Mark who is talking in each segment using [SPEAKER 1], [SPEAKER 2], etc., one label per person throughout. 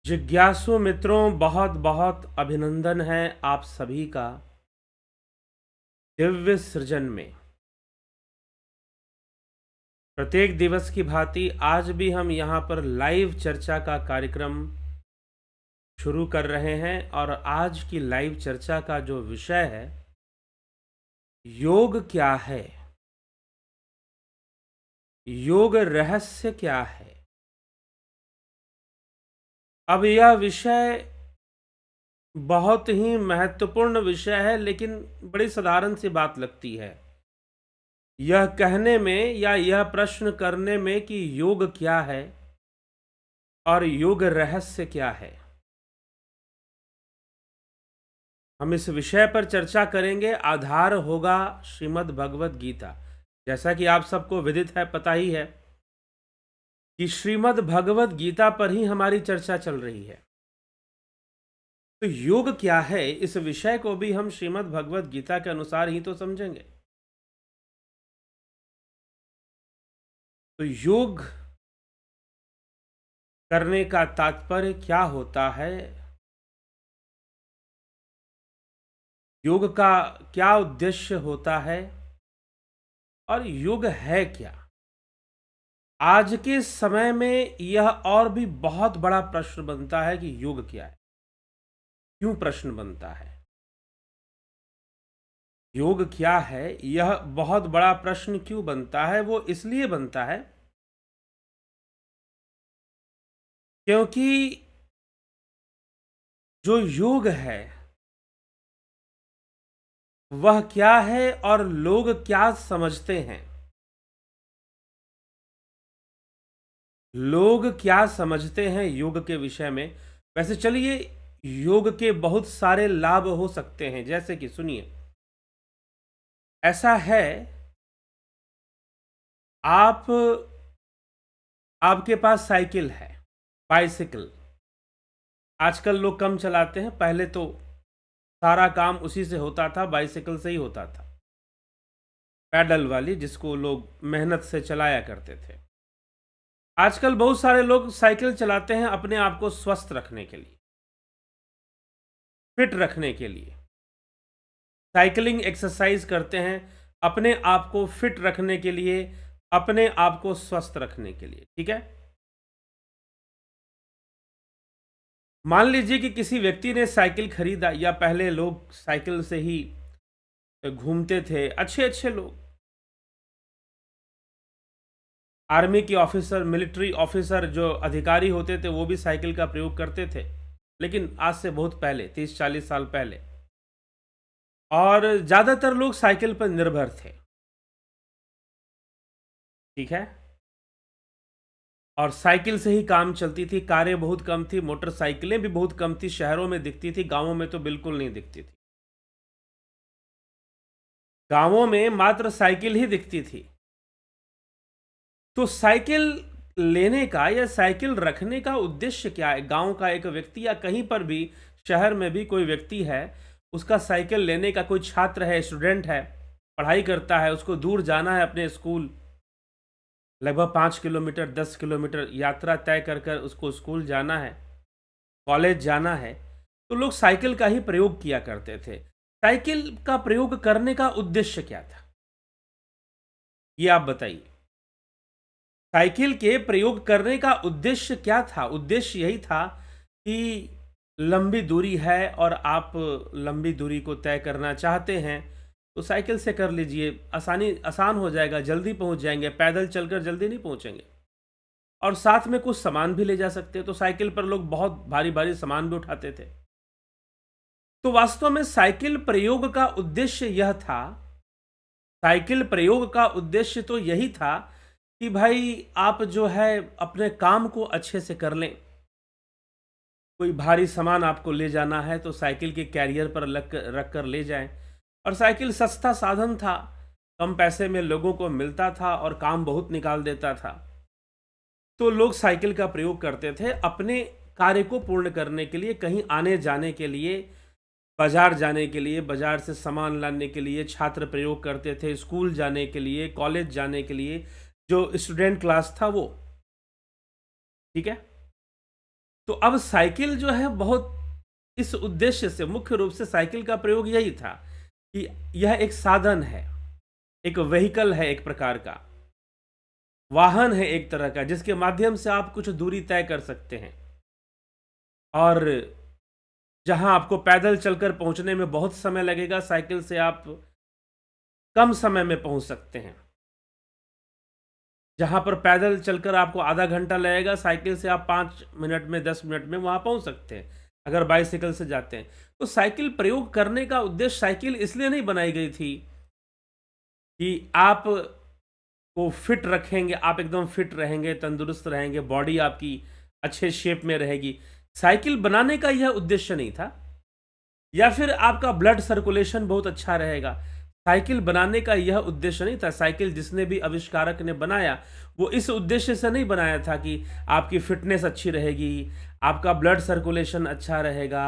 [SPEAKER 1] जिज्ञासु मित्रों, बहुत बहुत अभिनंदन है आप सभी का दिव्य सृजन में। प्रत्येक दिवस की भांति आज भी हम यहाँ पर लाइव चर्चा का कार्यक्रम शुरू कर रहे हैं और आज की लाइव चर्चा का जो विषय है, योग क्या है, योग रहस्य क्या है। अब यह विषय बहुत ही महत्वपूर्ण विषय है, लेकिन बड़ी साधारण सी बात लगती है यह कहने में या यह प्रश्न करने में कि योग क्या है और योग रहस्य क्या है। हम इस विषय पर चर्चा करेंगे। आधार होगा श्रीमद् भगवत गीता। जैसा कि आप सबको विदित है, पता ही है कि श्रीमद् भगवत गीता पर ही हमारी चर्चा चल रही है। तो योग क्या है, इस विषय को भी हम श्रीमद् भगवत गीता के अनुसार ही तो समझेंगे। तो योग करने का तात्पर्य क्या होता है, योग का क्या उद्देश्य होता है और योग है क्या। आज के समय में यह और भी बहुत बड़ा प्रश्न बनता है कि योग क्या है। क्यों प्रश्न बनता है, योग क्या है, यह बहुत बड़ा प्रश्न क्यों बनता है। वो इसलिए बनता है क्योंकि जो योग है वह क्या है और लोग क्या समझते हैं। लोग क्या समझते हैं योग के विषय में। वैसे चलिए, योग के बहुत सारे लाभ हो सकते हैं। जैसे कि सुनिए, ऐसा है आपके पास साइकिल है, बाइसिकल। आजकल लोग कम चलाते हैं, पहले तो सारा काम उसी से होता था, बाइसिकल से ही होता था, पैडल वाली, जिसको लोग मेहनत से चलाया करते थे। आजकल बहुत सारे लोग साइकिल चलाते हैं अपने आप को स्वस्थ रखने के लिए, फिट रखने के लिए। साइकिलिंग एक्सरसाइज करते हैं अपने आप को फिट रखने के लिए, अपने आप को स्वस्थ रखने के लिए। ठीक है, मान लीजिए कि किसी व्यक्ति ने साइकिल खरीदा, या पहले लोग साइकिल से ही घूमते थे, अच्छे अच्छे लोग, आर्मी के ऑफिसर, मिलिट्री ऑफिसर, जो अधिकारी होते थे, वो भी साइकिल का प्रयोग करते थे। लेकिन आज से बहुत पहले, 30-40 साल पहले। और ज़्यादातर लोग साइकिल पर निर्भर थे। ठीक है, और साइकिल से ही काम चलती थी। कारें बहुत कम थी, मोटरसाइकिलें भी बहुत कम थी। शहरों में दिखती थी, गांवों में तो बिल्कुल नहीं दिखती थी। गांवों में मात्र साइकिल ही दिखती थी। तो साइकिल लेने का या साइकिल रखने का उद्देश्य क्या है। गांव का एक व्यक्ति, या कहीं पर भी शहर में भी कोई व्यक्ति है, उसका साइकिल लेने का, कोई छात्र है, स्टूडेंट है, पढ़ाई करता है, उसको दूर जाना है अपने स्कूल, लगभग 5 किलोमीटर 10 किलोमीटर यात्रा तय कर कर उसको स्कूल जाना है, कॉलेज जाना है, तो लोग साइकिल का ही प्रयोग किया करते थे। साइकिल का प्रयोग करने का उद्देश्य क्या था, ये आप बताइए। साइकिल के प्रयोग करने का उद्देश्य क्या था। उद्देश्य यही था कि लंबी दूरी है और आप लंबी दूरी को तय करना चाहते हैं, तो साइकिल से कर लीजिए, आसान हो जाएगा, जल्दी पहुंच जाएंगे। पैदल चलकर जल्दी नहीं पहुंचेंगे, और साथ में कुछ सामान भी ले जा सकते हैं। तो साइकिल पर लोग बहुत भारी भारी सामान भी उठाते थे। तो वास्तव में साइकिल प्रयोग का उद्देश्य यह था, साइकिल प्रयोग का उद्देश्य तो यही था कि भाई आप जो है अपने काम को अच्छे से कर लें। कोई भारी सामान आपको ले जाना है तो साइकिल के कैरियर पर रख कर ले जाएं। और साइकिल सस्ता साधन था, कम पैसे में लोगों को मिलता था और काम बहुत निकाल देता था। तो लोग साइकिल का प्रयोग करते थे अपने कार्य को पूर्ण करने के लिए, कहीं आने जाने के लिए, बाजार जाने के लिए, बाजार से सामान लाने के लिए छात्र प्रयोग करते थे, स्कूल जाने के लिए, कॉलेज जाने के लिए, जो स्टूडेंट क्लास था वो। ठीक है, तो अब साइकिल जो है बहुत इस उद्देश्य से, मुख्य रूप से साइकिल का प्रयोग यही था कि यह एक साधन है, एक व्हीकल है, एक प्रकार का वाहन है, एक तरह का, जिसके माध्यम से आप कुछ दूरी तय कर सकते हैं। और जहां आपको पैदल चलकर पहुंचने में बहुत समय लगेगा, साइकिल से आप कम समय में पहुंच सकते हैं। जहां पर पैदल चलकर आपको आधा घंटा लगेगा, साइकिल से आप 5 मिनट में, 10 मिनट में वहां पहुंच सकते हैं, अगर बाइसिकल से जाते हैं। तो साइकिल प्रयोग करने का उद्देश्य, साइकिल इसलिए नहीं बनाई गई थी कि आप को फिट रखेंगे, आप एकदम फिट रहेंगे, तंदुरुस्त रहेंगे, बॉडी आपकी अच्छे शेप में रहेगी। साइकिल बनाने का यह उद्देश्य नहीं था, या फिर आपका ब्लड सर्कुलेशन बहुत अच्छा रहेगा। साइकिल बनाने का यह उद्देश्य नहीं था। साइकिल जिसने भी आविष्कारक ने बनाया, वो इस उद्देश्य से नहीं बनाया था कि आपकी फिटनेस अच्छी रहेगी, आपका ब्लड सर्कुलेशन अच्छा रहेगा,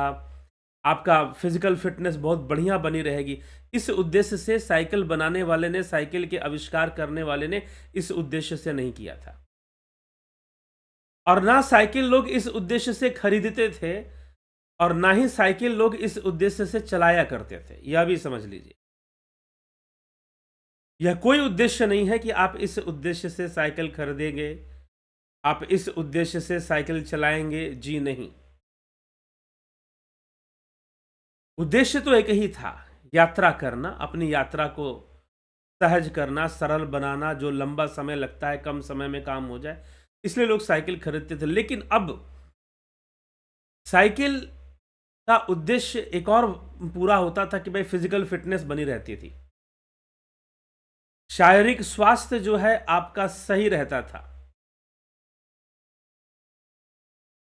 [SPEAKER 1] आपका फिजिकल फिटनेस बहुत बढ़िया बनी रहेगी। इस उद्देश्य से साइकिल बनाने वाले ने, साइकिल के आविष्कार करने वाले ने इस उद्देश्य से नहीं किया था। और ना साइकिल लोग इस उद्देश्य से खरीदते थे, और ना ही साइकिल लोग इस उद्देश्य से चलाया करते थे। यह भी समझ लीजिए, यह कोई उद्देश्य नहीं है कि आप इस उद्देश्य से साइकिल खरीदेंगे, आप इस उद्देश्य से साइकिल चलाएंगे। जी नहीं, उद्देश्य तो एक ही था, यात्रा करना, अपनी यात्रा को सहज करना, सरल बनाना, जो लंबा समय लगता है कम समय में काम हो जाए, इसलिए लोग साइकिल खरीदते थे। लेकिन अब साइकिल का उद्देश्य एक और पूरा होता था कि भाई फिजिकल फिटनेस बनी रहती थी, शारीरिक स्वास्थ्य जो है आपका सही रहता था,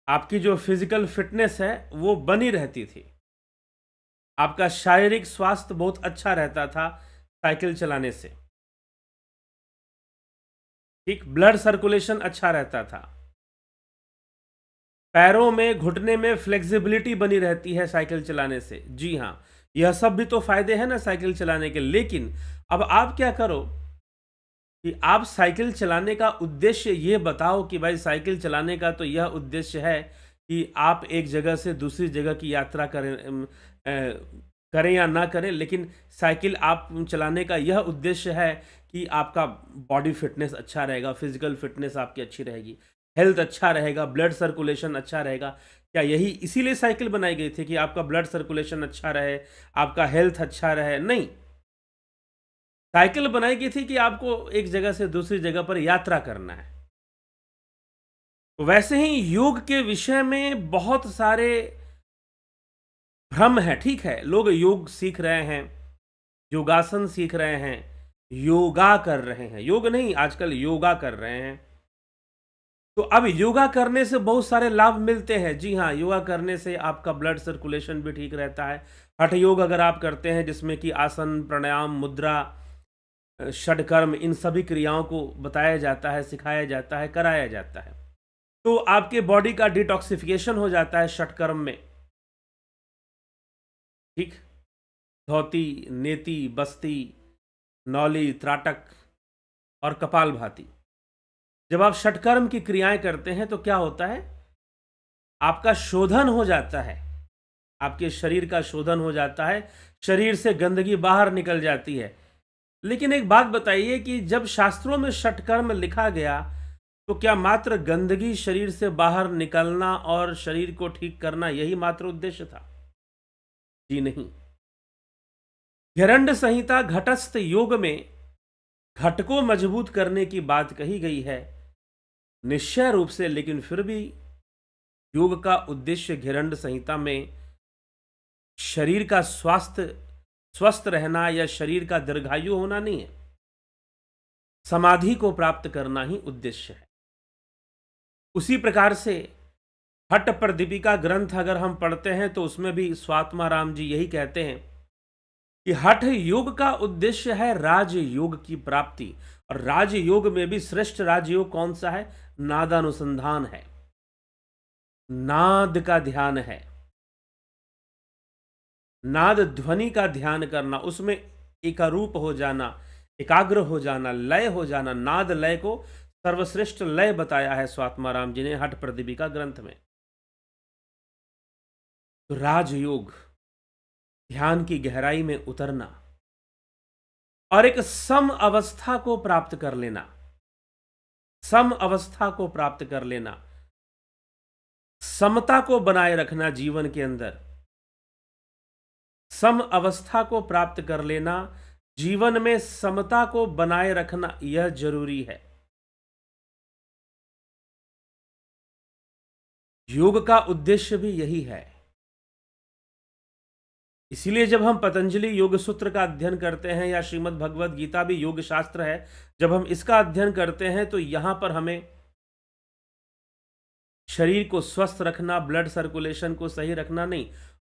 [SPEAKER 1] आपकी जो फिजिकल फिटनेस है वो बनी रहती थी, आपका शारीरिक स्वास्थ्य बहुत अच्छा रहता था साइकिल चलाने से। ठीक, ब्लड सर्कुलेशन अच्छा रहता था, पैरों में, घुटने में फ्लेक्सिबिलिटी बनी रहती है साइकिल चलाने से। जी हाँ, यह सब भी तो फायदे हैं ना साइकिल चलाने के। लेकिन अब आप क्या करो कि आप साइकिल चलाने का उद्देश्य ये बताओ कि भाई साइकिल चलाने का तो यह उद्देश्य है कि आप एक जगह से दूसरी जगह की यात्रा करें या ना करें, लेकिन साइकिल आप चलाने का यह उद्देश्य है कि आपका बॉडी फिटनेस अच्छा रहेगा, फिजिकल फिटनेस आपकी अच्छी रहेगी, हेल्थ अच्छा रहेगा, ब्लड सर्कुलेशन अच्छा रहेगा। क्या यही इसीलिए साइकिल बनाई गई थी कि आपका ब्लड सर्कुलेशन अच्छा रहे, आपका हेल्थ अच्छा रहे? नहीं, साइकिल बनाई गई थी कि आपको एक जगह से दूसरी जगह पर यात्रा करना है। तो वैसे ही योग के विषय में बहुत सारे भ्रम है। ठीक है, लोग योग सीख रहे हैं, योगासन सीख रहे हैं, योगा कर रहे हैं, योग नहीं, आजकल योगा कर रहे हैं। तो अब योगा करने से बहुत सारे लाभ मिलते हैं। जी हाँ, योगा करने से आपका ब्लड सर्कुलेशन भी ठीक रहता है। हठ योग अगर आप करते हैं, जिसमें कि आसन, प्राणायाम, मुद्रा, षडकर्म, इन सभी क्रियाओं को बताया जाता है, सिखाया जाता है, कराया जाता है, तो आपके बॉडी का डिटॉक्सिफिकेशन हो जाता है षटकर्म में। ठीक, धौती, नेति, बस्ती, नौली, त्राटक और कपालभाति। जब आप षटकर्म की क्रियाएं करते हैं तो क्या होता है, आपका शोधन हो जाता है, आपके शरीर का शोधन हो जाता है, शरीर से गंदगी बाहर निकल जाती है। लेकिन एक बात बताइए कि जब शास्त्रों में षटकर्म लिखा गया, तो क्या मात्र गंदगी शरीर से बाहर निकलना और शरीर को ठीक करना यही मात्र उद्देश्य था? जी नहीं। घेरंड संहिता घटस्थ योग में घट को मजबूत करने की बात कही गई है निश्चय रूप से, लेकिन फिर भी योग का उद्देश्य घेरंड संहिता में शरीर का स्वस्थ रहना या शरीर का दीर्घायु होना नहीं है, समाधि को प्राप्त करना ही उद्देश्य है। उसी प्रकार से हठ प्रदीपिका ग्रंथ अगर हम पढ़ते हैं तो उसमें भी स्वात्मा राम जी यही कहते हैं कि हठ योग का उद्देश्य है राजयोग की प्राप्ति। और राजयोग में भी श्रेष्ठ राजयोग कौन सा है? नादानुसंधान है, नाद का ध्यान है, नाद ध्वनि का ध्यान करना, उसमें एकारूप हो जाना, एकाग्र हो जाना, लय हो जाना। नाद लय को सर्वश्रेष्ठ लय बताया है स्वात्मा राम जी ने हठ प्रदीपिका ग्रंथ में। तो राजयोग, ध्यान की गहराई में उतरना और एक सम अवस्था को प्राप्त कर लेना, सम अवस्था को प्राप्त कर लेना, समता को बनाए रखना जीवन के अंदर, सम अवस्था को प्राप्त कर लेना, जीवन में समता को बनाए रखना, यह जरूरी है। योग का उद्देश्य भी यही है। इसीलिए जब हम पतंजलि योग सूत्र का अध्ययन करते हैं या श्रीमद् भगवद गीता भी योग शास्त्र है, जब हम इसका अध्ययन करते हैं तो यहां पर हमें शरीर को स्वस्थ रखना, ब्लड सर्कुलेशन को सही रखना नहीं,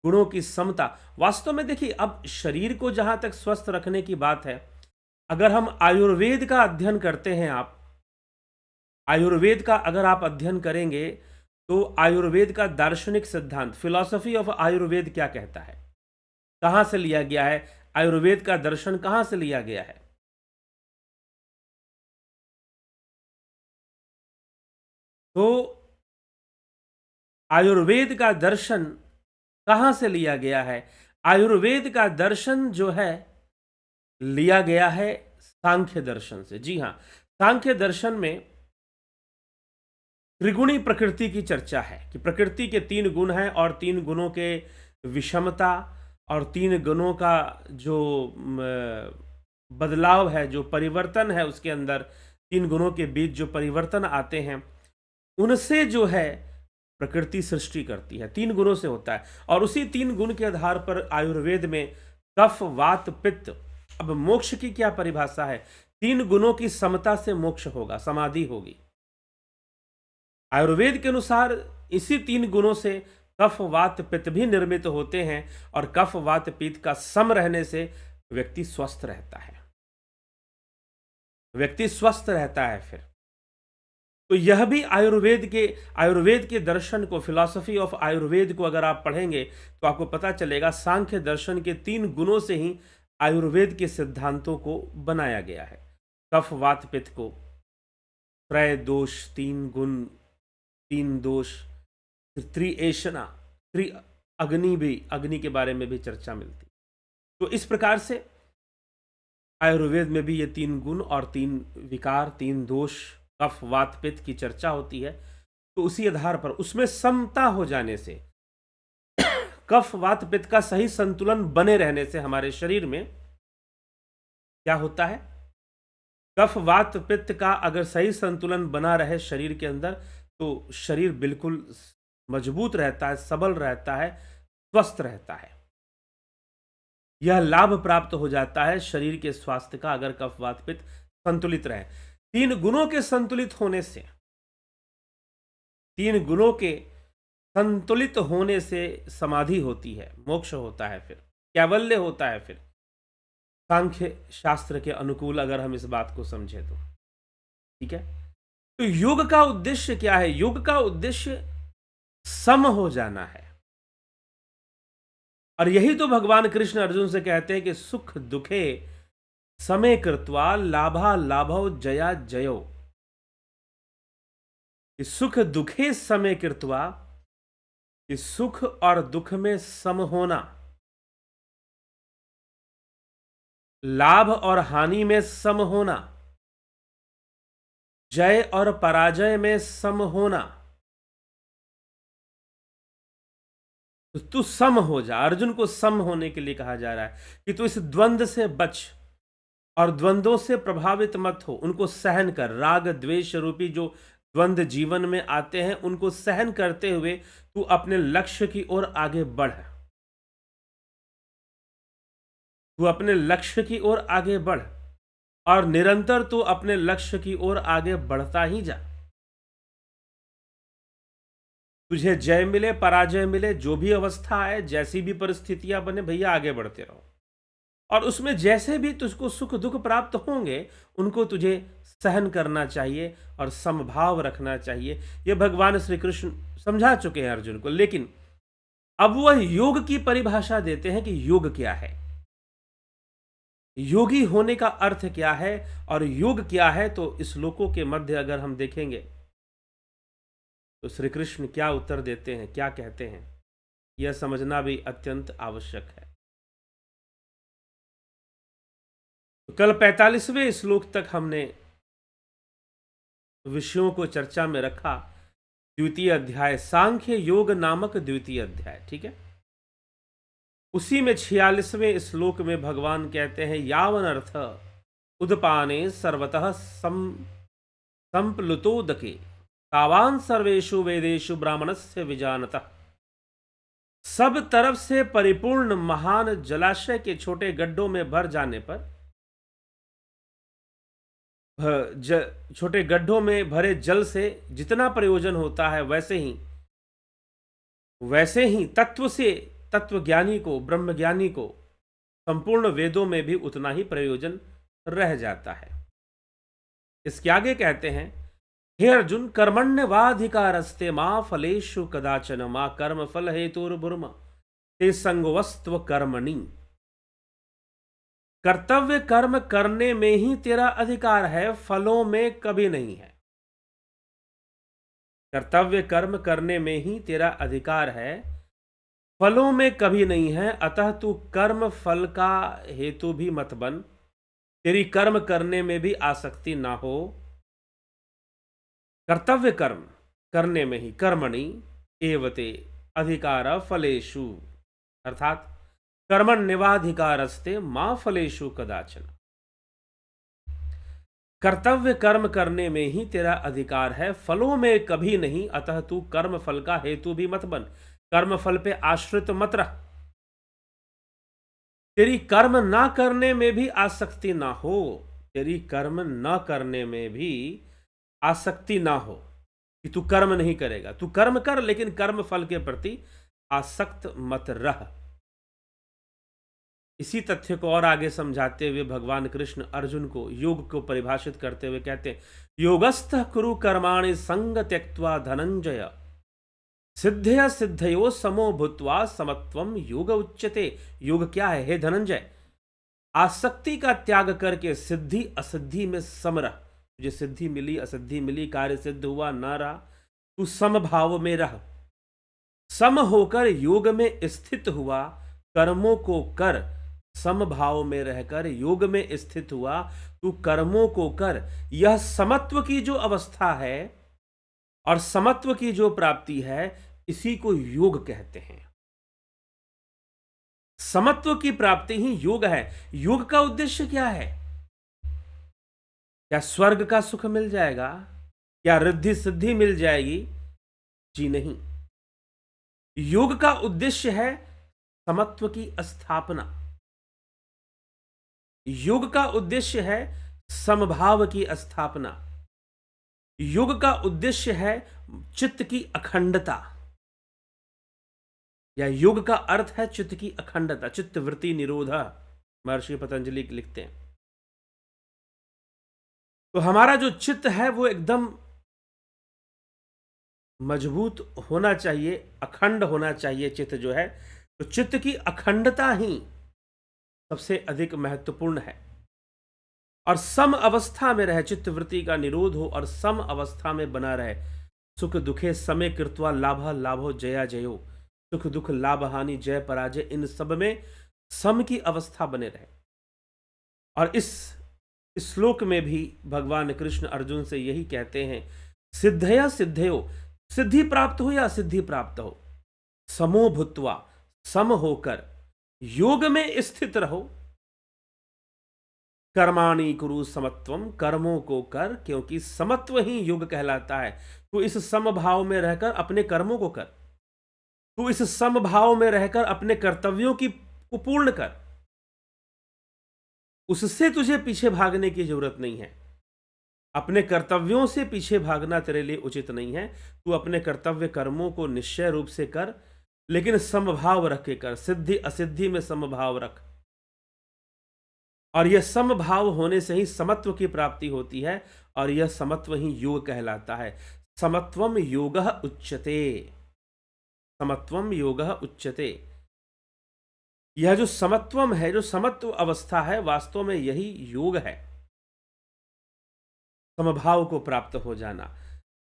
[SPEAKER 1] गुणों की समता। वास्तव में देखिए, अब शरीर को जहां तक स्वस्थ रखने की बात है, अगर हम आयुर्वेद का अध्ययन करते हैं, आप आयुर्वेद का अगर आप अध्ययन करेंगे तो आयुर्वेद का दार्शनिक सिद्धांत, फिलॉसफी ऑफ आयुर्वेद क्या कहता है, कहां से लिया गया है, आयुर्वेद का दर्शन कहां से लिया गया है, तो आयुर्वेद का दर्शन कहां से लिया गया है? आयुर्वेद का दर्शन जो है लिया गया है सांख्य दर्शन से। जी हां, सांख्य दर्शन में त्रिगुणी प्रकृति की चर्चा है कि प्रकृति के 3 गुण हैं और 3 गुणों के विषमता और 3 गुणों का जो बदलाव है, जो परिवर्तन है उसके अंदर, 3 गुणों के बीच जो परिवर्तन आते हैं, उनसे जो है प्रकृति सृष्टि करती है, 3 गुणों से होता है। और उसी 3 गुण के आधार पर आयुर्वेद में कफ, वात, पित्त। अब मोक्ष की क्या परिभाषा है? 3 गुणों की समता से मोक्ष होगा, समाधि होगी। आयुर्वेद के अनुसार इसी 3 गुणों से कफ, वात, पित्त भी निर्मित होते हैं और कफ, वात, पित्त का सम रहने से व्यक्ति स्वस्थ रहता है, व्यक्ति स्वस्थ रहता है। फिर तो यह भी आयुर्वेद के दर्शन को, फिलॉसफी ऑफ आयुर्वेद को अगर आप पढ़ेंगे तो आपको पता चलेगा सांख्य दर्शन के 3 गुणों से ही आयुर्वेद के सिद्धांतों को बनाया गया है। कफ, वात, पित्त को त्रय दोष, 3 गुण, 3 दोष, त्रिएषणा, अग्नि भी, अग्नि के बारे में भी चर्चा मिलती। तो इस प्रकार से आयुर्वेद में भी ये 3 गुण और 3 विकार, 3 दोष, कफ, वात, पित्त की चर्चा होती है। तो उसी आधार पर उसमें समता हो जाने से, कफ, वात, पित्त का सही संतुलन बने रहने से हमारे शरीर में क्या होता है? कफ, वात, पित्त का अगर सही संतुलन बना रहे शरीर के अंदर तो शरीर बिल्कुल मजबूत रहता है, सबल रहता है, स्वस्थ रहता है। यह लाभ प्राप्त हो जाता है शरीर के स्वास्थ्य का अगर कफ, वात, पित्त संतुलित रहे। 3 गुणों के संतुलित होने से, 3 गुणों के संतुलित होने से समाधि होती है, मोक्ष होता है, फिर कैवल्य होता है। फिर सांख्य शास्त्र के अनुकूल अगर हम इस बात को समझें तो ठीक है। तो योग का उद्देश्य क्या है? योग का उद्देश्य सम हो जाना है। और यही तो भगवान कृष्ण अर्जुन से कहते हैं कि सुख दुखे समे कृत्वा लाभा लाभो जया जयो। कि सुख दुखे समे कृत्वा, कि सुख और दुख में सम होना, लाभ और हानि में सम होना, जय और पराजय में सम होना। तो तू सम हो जा। अर्जुन को सम होने के लिए कहा जा रहा है कि तू इस द्वंद्व से बच और द्वंद्वों से प्रभावित मत हो, उनको सहन कर। राग द्वेष रूपी जो द्वंद्व जीवन में आते हैं उनको सहन करते हुए तू अपने लक्ष्य की ओर आगे बढ़। तू अपने लक्ष्य की ओर आगे बढ़ और निरंतर तू अपने लक्ष्य की ओर आगे बढ़ता ही जा। तुझे जय मिले, पराजय मिले, जो भी अवस्था आए, जैसी भी परिस्थितियां बने, भैया आगे बढ़ते रहो। और उसमें जैसे भी तुझको सुख दुख प्राप्त होंगे उनको तुझे सहन करना चाहिए और समभाव रखना चाहिए। यह भगवान श्री कृष्ण समझा चुके हैं अर्जुन को। लेकिन अब वह योग की परिभाषा देते हैं कि योग क्या है, योगी होने का अर्थ क्या है और योग क्या है। तो इस श्लोकों के मध्य अगर हम देखेंगे तो श्री कृष्ण क्या उत्तर देते हैं, क्या कहते हैं, यह समझना भी अत्यंत आवश्यक है। तो कल 45वें श्लोक तक हमने विषयों को चर्चा में रखा। द्वितीय अध्याय सांख्य योग नामक द्वितीय अध्याय, ठीक है। उसी में 46वें श्लोक में भगवान कहते हैं यावन अर्थ उदपाने सर्वतः संप्लुतोदके तावान सर्वेषु वेदेषु ब्राह्मणस्य विजानतः। सब तरफ से परिपूर्ण महान जलाशय के छोटे गड्ढों में भर जाने पर, छोटे गड्ढों में भरे जल से जितना प्रयोजन होता है वैसे ही तत्व से तत्वज्ञानी को, ब्रह्मज्ञानी को संपूर्ण वेदों में भी उतना ही प्रयोजन रह जाता है। इसके आगे कहते हैं हे अर्जुन कर्मण्यवाधिकारस्ते मां फलेषु कदाचन मां कर्म फल हेतुर्भुर्मा ते संगवस्त्व कर्मणि। कर्तव्य कर्म करने में ही तेरा अधिकार है, फलों में कभी नहीं है। कर्तव्य कर्म करने में ही तेरा अधिकार है, फलों में कभी नहीं है। अतः तू कर्म फल का हेतु भी मत बन, तेरी कर्म करने में भी आसक्ति ना हो। कर्तव्य कर्म करने में ही कर्मणि एवते अधिकार फलेषु, अर्थात कर्मण्यवाधिकारस्ते मां फलेषु कदाचन। कर्तव्य कर्म करने में ही तेरा अधिकार है, फलों में कभी नहीं। अतः तू कर्म फल का हेतु भी मत बन, कर्म फल पे आश्रित मत रह। तेरी कर्म ना करने में भी आसक्ति ना हो, तेरी कर्म ना करने में भी आसक्ति ना हो कि तू कर्म नहीं करेगा। तू कर्म कर, लेकिन कर्म फल के प्रति आसक्त मत रह। इसी तथ्य को और आगे समझाते हुए भगवान कृष्ण अर्जुन को योग को परिभाषित करते हुए कहते हैं योगस्थः कुरु कर्माणि संग त्यक्त्वा धनंजय सिद्धया सिद्धयो समो भूत्वा समत्वम योग उच्यते। योग क्या है हे धनंजय? आसक्ति का त्याग करके सिद्धि असिद्धि में सम रह। तुझे सिद्धि मिली असिद्धि मिली, कार्य सिद्ध हुआ ना रहा, तू समभाव में रह। सम होकर योग में स्थित हुआ, कर्मों को कर। समभाव में रहकर योग में स्थित हुआ, तू कर्मों को कर। यह समत्व की जो अवस्था है और समत्व की जो प्राप्ति है, इसी को योग कहते हैं। समत्व की प्राप्ति ही योग है। योग का उद्देश्य क्या है? क्या स्वर्ग का सुख मिल जाएगा? क्या रिद्धि सिद्धि मिल जाएगी? जी नहीं। योग का उद्देश्य है समत्व की स्थापना। योग का उद्देश्य है समभाव की स्थापना। योग का उद्देश्य है चित्त की अखंडता, या योग का अर्थ है चित्त की अखंडता, चित्त वृत्ति निरोध, महर्षि पतंजलि लिखते हैं। तो हमारा जो चित्त है वो एकदम मजबूत होना चाहिए, अखंड होना चाहिए चित्त जो है। तो चित्त की अखंडता ही सबसे अधिक महत्वपूर्ण है। और सम अवस्था में रहे, चित्त वृत्ति का निरोध हो और सम अवस्था में बना रहे। सुख दुखे समय कृत्वा लाभ लाभो जया जयो, सुख दुख लाभ हानि जय पराजय, इन सब में सम की अवस्था बने रहे। और इस श्लोक में भी भगवान कृष्ण अर्जुन से यही कहते हैं सिद्धया सिद्धयो, सिद्धि प्राप्त हो या सिद्धि प्राप्त हो, समो भूत्वा, सम होकर योग में स्थित रहो। कर्माणि कुरु समत्वम, कर्मों को कर, क्योंकि समत्व ही योग कहलाता है। तो इस समभाव में रहकर अपने कर्मों को कर, तू इस समभाव में रहकर अपने कर्तव्यों को पूर्ण कर। उससे तुझे पीछे भागने की जरूरत नहीं है। अपने कर्तव्यों से पीछे भागना तेरे लिए उचित नहीं है। तू अपने कर्तव्य कर्मों को निश्चय रूप से कर, लेकिन समभाव रख के कर, सिद्धि असिद्धि में समभाव रख। और यह समभाव होने से ही समत्व की प्राप्ति होती है, और यह समत्व ही योग कहलाता है। समत्वम योगः उच्यते, समत्वम योगः उच्यते। यह जो समत्वम है, जो समत्व अवस्था है, वास्तव में यही योग है, समभाव को प्राप्त हो जाना।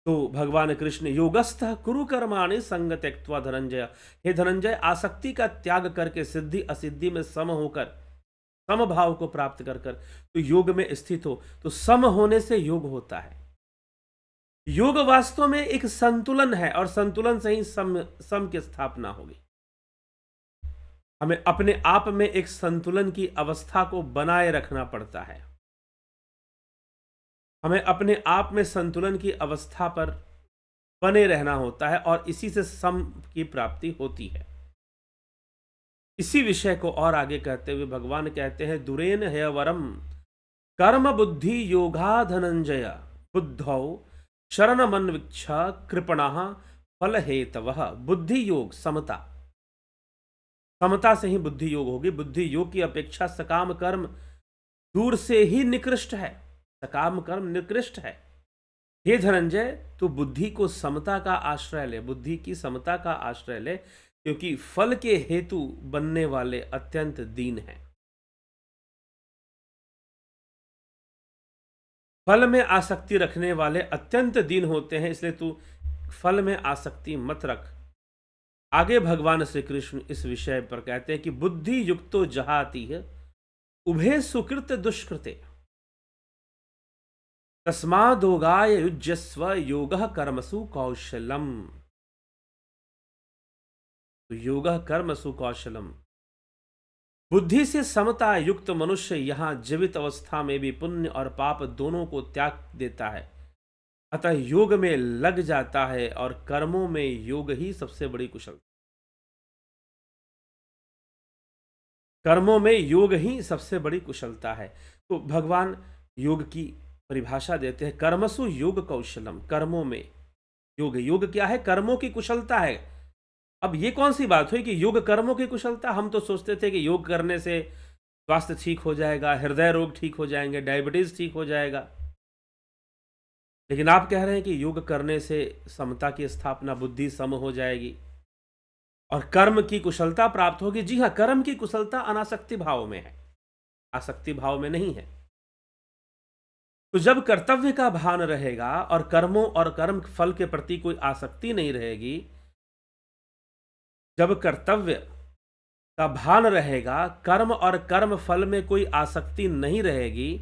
[SPEAKER 1] तो भगवान कृष्ण योगस्थः कुरु कर्माणि संग त्यक्त्वा धनंजय, हे धनंजय आसक्ति का त्याग करके सिद्धि असिद्धि में सम होकर, समभाव को प्राप्त कर कर तो योग में स्थित हो। तो सम होने से योग होता है। योग वास्तव में एक संतुलन है और संतुलन से ही सम की स्थापना होगी। हमें अपने आप में एक संतुलन की अवस्था को बनाए रखना पड़ता है। हमें अपने आप में संतुलन की अवस्था पर बने रहना होता है और इसी से सम की प्राप्ति होती है। इसी विषय को और आगे कहते हुए भगवान कहते हैं, दुरेन है वरम कर्म बुद्धि योगा धनंजय बुद्धौ शरण मन विक्षा कृपणः फल हेतवः। बुद्धि योग समता, समता से ही बुद्धि योग होगी। बुद्धि योग की अपेक्षा सकाम कर्म दूर से ही निकृष्ट है। सकाम कर्म निकृष्ट है। हे धनंजय, तो बुद्धि को समता का आश्रय ले, बुद्धि की समता का आश्रय ले, क्योंकि फल के हेतु बनने वाले अत्यंत दीन हैं। फल में आसक्ति रखने वाले अत्यंत दीन होते हैं, इसलिए तू फल में आसक्ति मत रख। आगे भगवान श्री कृष्ण इस विषय पर कहते हैं कि बुद्धि युक्तो जहाति है उभे सुकृत दुष्कृते तस्मादोगाय युज्यस्व योगः कर्मसु कौशलम। तो योगः कर्मसु कौशलम, बुद्धि से समता युक्त मनुष्य यहां जीवित अवस्था में भी पुण्य और पाप दोनों को त्याग देता है, अतः योग में लग जाता है और कर्मों में योग ही सबसे बड़ी कुशलता, कर्मों में योग ही सबसे बड़ी कुशलता है। तो भगवान योग की परिभाषा देते हैं, कर्मसु योग कौशलम, कर्मों में योग। योग क्या है? कर्मों की कुशलता है। अब ये कौन सी बात हुई कि योग कर्मों की कुशलता? हम तो सोचते थे कि योग करने से स्वास्थ्य ठीक हो जाएगा, हृदय रोग ठीक हो जाएंगे, डायबिटीज ठीक हो जाएगा, लेकिन आप कह रहे हैं कि योग करने से समता की स्थापना, बुद्धि सम हो जाएगी और कर्म की कुशलता प्राप्त होगी। जी हाँ, कर्म की कुशलता अनासक्ति भाव में है, आसक्ति भाव में नहीं है। तो जब कर्तव्य का भान रहेगा और कर्मों और कर्म फल के प्रति कोई आसक्ति नहीं रहेगी, जब कर्तव्य का भान रहेगा, कर्म और कर्म फल में कोई आसक्ति नहीं रहेगी,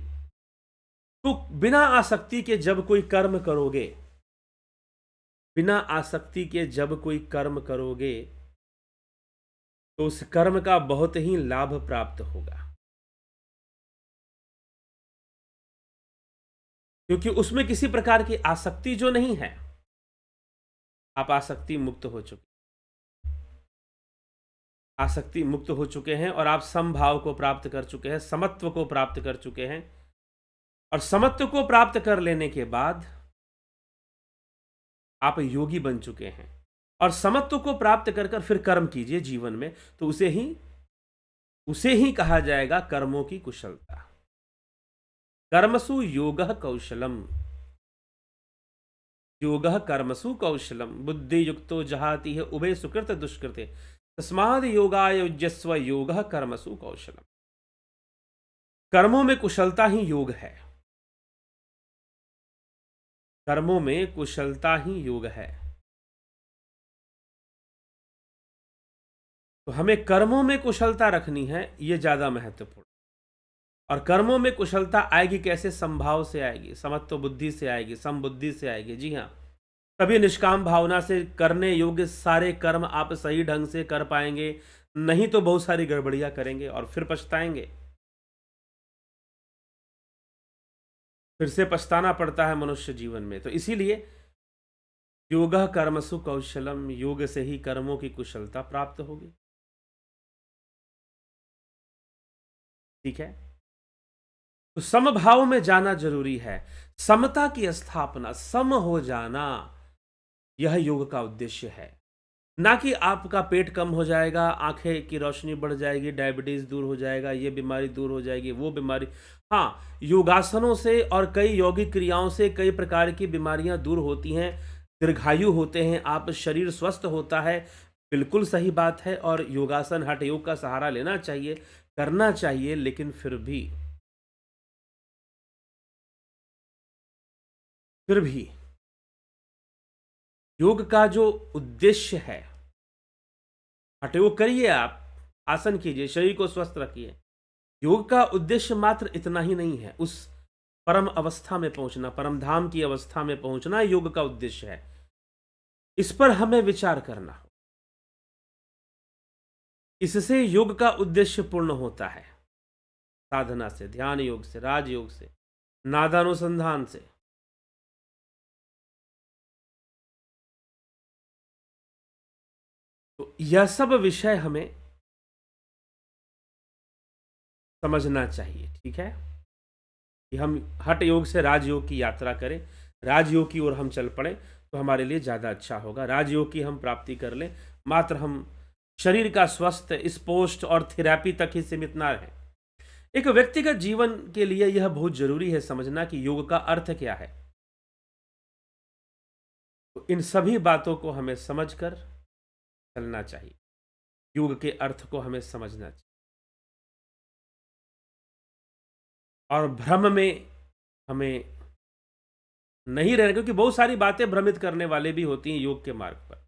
[SPEAKER 1] तो बिना आसक्ति के जब कोई कर्म करोगे, बिना आसक्ति के जब कोई कर्म करोगे, तो उस कर्म का बहुत ही लाभ प्राप्त होगा, क्योंकि उसमें किसी प्रकार की आसक्ति जो नहीं है। आप आसक्ति मुक्त हो चुके, आसक्ति मुक्त हो चुके हैं और आप समभाव को प्राप्त कर चुके हैं, समत्व को प्राप्त कर चुके हैं। और समत्व को प्राप्त कर लेने के बाद आप योगी बन चुके हैं और समत्व को प्राप्त कर कर फिर कर्म कीजिए जीवन में, तो उसे ही कहा जाएगा कर्मों की कुशलता। कर्मसु योगः कौशलम, योगः कर्मसु कौशलम, बुद्धि युक्तो जहाति है उभे सुकृत दुष्कृते तस्माद योगाय युज्यस्व योगः कर्मसु कौशलम। कर्मों में कुशलता ही योग है, कर्मों में कुशलता ही योग है। तो हमें कर्मों में कुशलता रखनी है, यह ज्यादा महत्वपूर्ण। और कर्मों में कुशलता आएगी कैसे? संभाव से आएगी, समत्व बुद्धि से आएगी, समबुद्धि से आएगी। जी हाँ, तभी निष्काम भावना से करने योग्य सारे कर्म आप सही ढंग से कर पाएंगे, नहीं तो बहुत सारी गड़बड़ियां करेंगे और फिर पछताएंगे, फिर से पछताना पड़ता है मनुष्य जीवन में। तो इसीलिए योगः कर्मसु कौशलम, योग से ही कर्मों की कुशलता प्राप्त होगी। ठीक है, तो समभाव में जाना जरूरी है, समता की स्थापना, सम हो जाना, यह योग का उद्देश्य है। ना कि आपका पेट कम हो जाएगा, आंखें की रोशनी बढ़ जाएगी, डायबिटीज दूर हो जाएगा, ये बीमारी दूर हो जाएगी, वो बीमारी। हाँ, योगासनों से और कई यौगिक क्रियाओं से कई प्रकार की बीमारियां दूर होती हैं, दीर्घायु होते हैं, आप शरीर स्वस्थ होता है, बिल्कुल सही बात है। और योगासन, हठ योग का सहारा लेना चाहिए, करना चाहिए, लेकिन फिर भी योग का जो उद्देश्य है, हठयोग करिए, आप आसन कीजिए, शरीर को स्वस्थ रखिए। योग का उद्देश्य मात्र इतना ही नहीं है। उस परम अवस्था में पहुंचना, परम धाम की अवस्था में पहुंचना योग का उद्देश्य है। इस पर हमें विचार करना हो। इससे योग का उद्देश्य पूर्ण होता है। साधना से, ध्यान योग से, राजयोग से, नादानुसंधान से। तो यह सब विषय हमें समझना चाहिए। ठीक है कि हम हठ योग से राजयोग की यात्रा करें, राजयोग की ओर हम चल पड़े तो हमारे लिए ज़्यादा अच्छा होगा। राजयोग की हम प्राप्ति कर लें, मात्र हम शरीर का स्वस्थ इस पोस्ट और थेरेपी तक ही सीमित ना रहें। एक व्यक्तिगत जीवन के लिए यह बहुत जरूरी है समझना कि योग का अर्थ क्या है। तो इन सभी बातों को हमें समझकर चलना चाहिए। योग के अर्थ को हमें समझना चाहिए और भ्रम में हमें नहीं रहना, क्योंकि बहुत सारी बातें भ्रमित करने वाले भी होती हैं योग के मार्ग पर।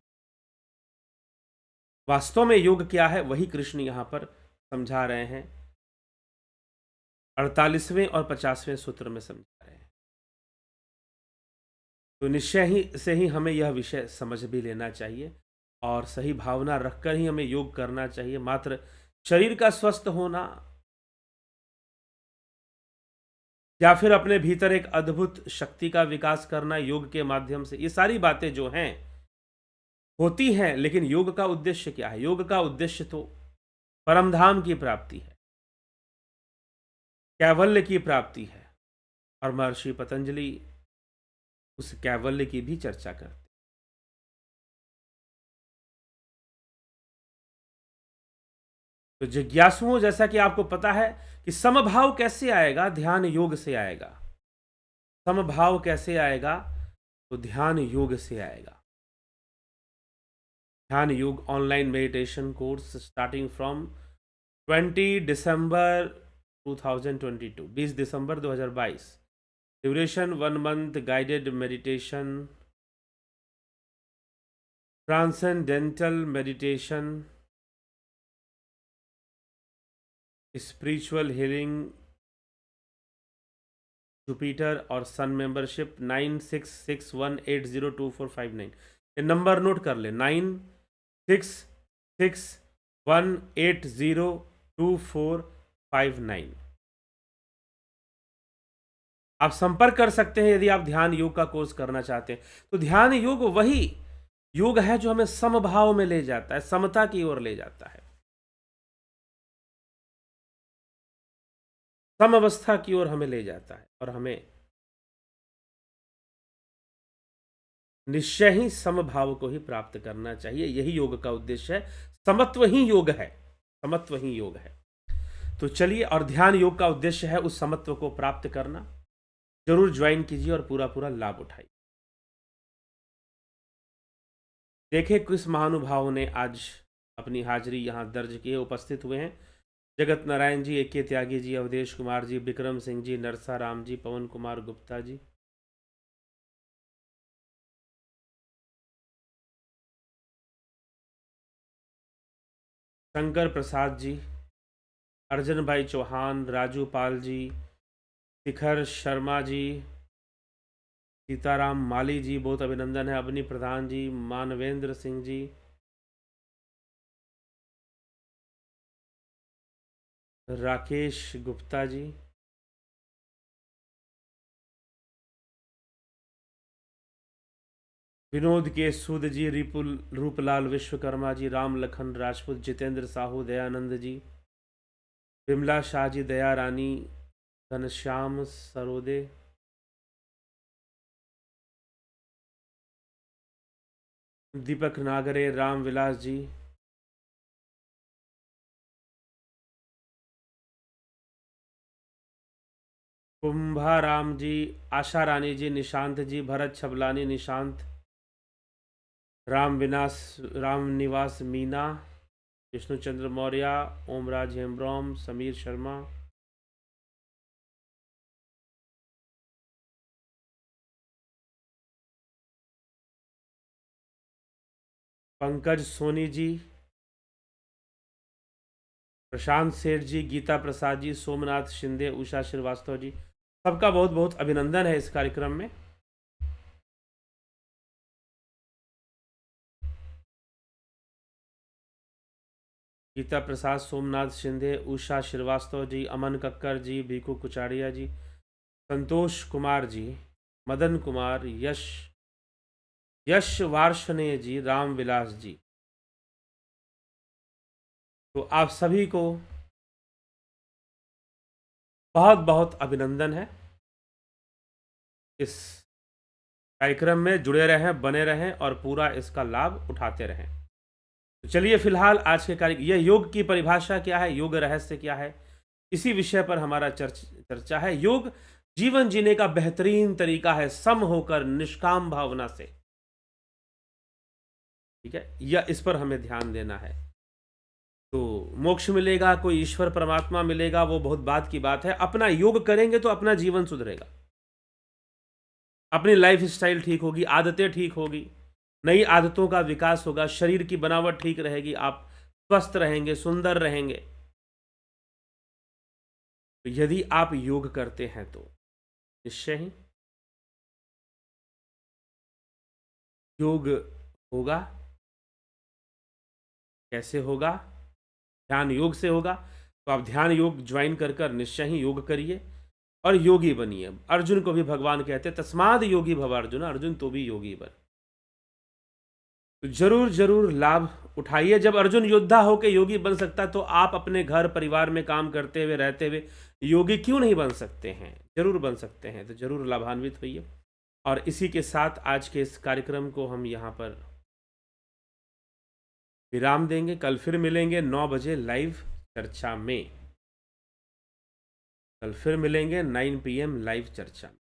[SPEAKER 1] वास्तव में योग क्या है वही कृष्ण यहां पर समझा रहे हैं, 48वें और 50वें सूत्र में समझा रहे हैं। तो निश्चय ही से ही हमें यह विषय समझ भी लेना चाहिए और सही भावना रखकर ही हमें योग करना चाहिए। मात्र शरीर का स्वस्थ होना या फिर अपने भीतर एक अद्भुत शक्ति का विकास करना योग के माध्यम से, ये सारी बातें जो हैं होती हैं, लेकिन योग का उद्देश्य क्या है? योग का उद्देश्य तो परमधाम की प्राप्ति है, कैवल्य की प्राप्ति है। और महर्षि पतंजलि उस कैवल्य की भी चर्चा करते। तो जिज्ञासुओं, जैसा कि आपको पता है कि समभाव कैसे आएगा? ध्यान योग से आएगा। समभाव कैसे आएगा? तो ध्यान योग से आएगा। ध्यान योग online meditation course starting from 20 December 2022, 20 December 2022। Duration 1 month, guided meditation, transcendental meditation, spiritual healing, Jupiter और सन मेंबरशिप। 9661802459। ये नंबर नोट कर ले, 9661802459। आप संपर्क कर सकते हैं यदि आप ध्यान योग का कोर्स करना चाहते हैं। तो ध्यान योग वही योग है जो हमें समभाव में ले जाता है, समता की ओर ले जाता है, सम अवस्था की ओर हमें ले जाता है और हमें निश्चय ही समभाव को ही प्राप्त करना चाहिए। यही योग का उद्देश्य है। समत्व ही योग है, समत्व ही योग है। तो चलिए, और ध्यान योग का उद्देश्य है उस समत्व को प्राप्त करना। जरूर ज्वाइन कीजिए और पूरा पूरा लाभ उठाइए। देखे किस महानुभाव ने आज अपनी हाजिरी यहाँ दर्ज किए, उपस्थित हुए हैं। जगत नारायण जी, AK त्यागी जी, अवधेश कुमार जी, विक्रम सिंह जी, नरसा राम जी, पवन कुमार गुप्ता जी, शंकर प्रसाद जी, अर्जन भाई चौहान, राजू पाल जी, शिखर शर्मा जी, सीताराम माली जी, बहुत अभिनंदन है। अवनी प्रधान जी, मानवेंद्र सिंह जी, राकेश गुप्ता जी, विनोद के सूद जी, रिपुल रूपलाल विश्वकर्मा जी, राम लखन राजपूत, जितेंद्र साहू, दयानंद जी, विमला शाह जी, दया रानी, घनश्याम सरोदे, दीपक नागरे, राम विलास जी, कुंभा राम जी, आशा रानी जी, निशांत जी, भरत छबलानी, निशांत, राम निवास मीना, विष्णुचंद्र मौर्य, ओमराज हेम्ब्रॉम, समीर शर्मा, पंकज सोनी जी, प्रशांत सेठ जी, गीता प्रसाद जी, सोमनाथ शिंदे, उषा श्रीवास्तव जी, सबका बहुत बहुत अभिनंदन है इस कार्यक्रम में। गीता प्रसाद, सोमनाथ शिंदे, उषा श्रीवास्तव जी, अमन कक्कर जी, भीखू कुचाड़िया जी, संतोष कुमार जी, मदन कुमार, यश वार्षणेय जी, राम विलास जी, तो आप सभी को बहुत बहुत अभिनंदन है। इस कार्यक्रम में जुड़े रहें, बने रहें और पूरा इसका लाभ उठाते रहें। तो चलिए फिलहाल आज के कार्य, यह योग की परिभाषा क्या है, योग रहस्य क्या है, इसी विषय पर हमारा चर्चा है। योग जीवन जीने का बेहतरीन तरीका है, सम होकर निष्काम भावना से। ठीक है, या इस पर हमें ध्यान देना है। तो मोक्ष मिलेगा, कोई ईश्वर परमात्मा मिलेगा, वो बहुत बाद की बात है। अपना योग करेंगे तो अपना जीवन सुधरेगा, अपनी लाइफ स्टाइल ठीक होगी, आदतें ठीक होगी, नई आदतों का विकास होगा, शरीर की बनावट ठीक रहेगी, आप स्वस्थ रहेंगे, सुंदर रहेंगे। तो यदि आप योग करते हैं तो निश्चय ही योग होगा। कैसे होगा? ध्यान योग से होगा। तो आप ध्यान योग ज्वाइन कर निश्चय ही योग करिए और योगी बनिए। अर्जुन को भी भगवान कहते तस्माद योगी भव अर्जुन, अर्जुन तो भी योगी बन। तो जरूर जरूर लाभ उठाइए। जब अर्जुन योद्धा होकर योगी बन सकता तो आप अपने घर परिवार में काम करते हुए रहते हुए योगी क्यों नहीं बन सकते हैं? जरूर बन सकते हैं। तो जरूर लाभान्वित होइए। और इसी के साथ आज के इस कार्यक्रम को हम यहाँ पर विराम देंगे। कल फिर मिलेंगे 9 बजे लाइव चर्चा में। कल फिर मिलेंगे 9 PM लाइव चर्चा में।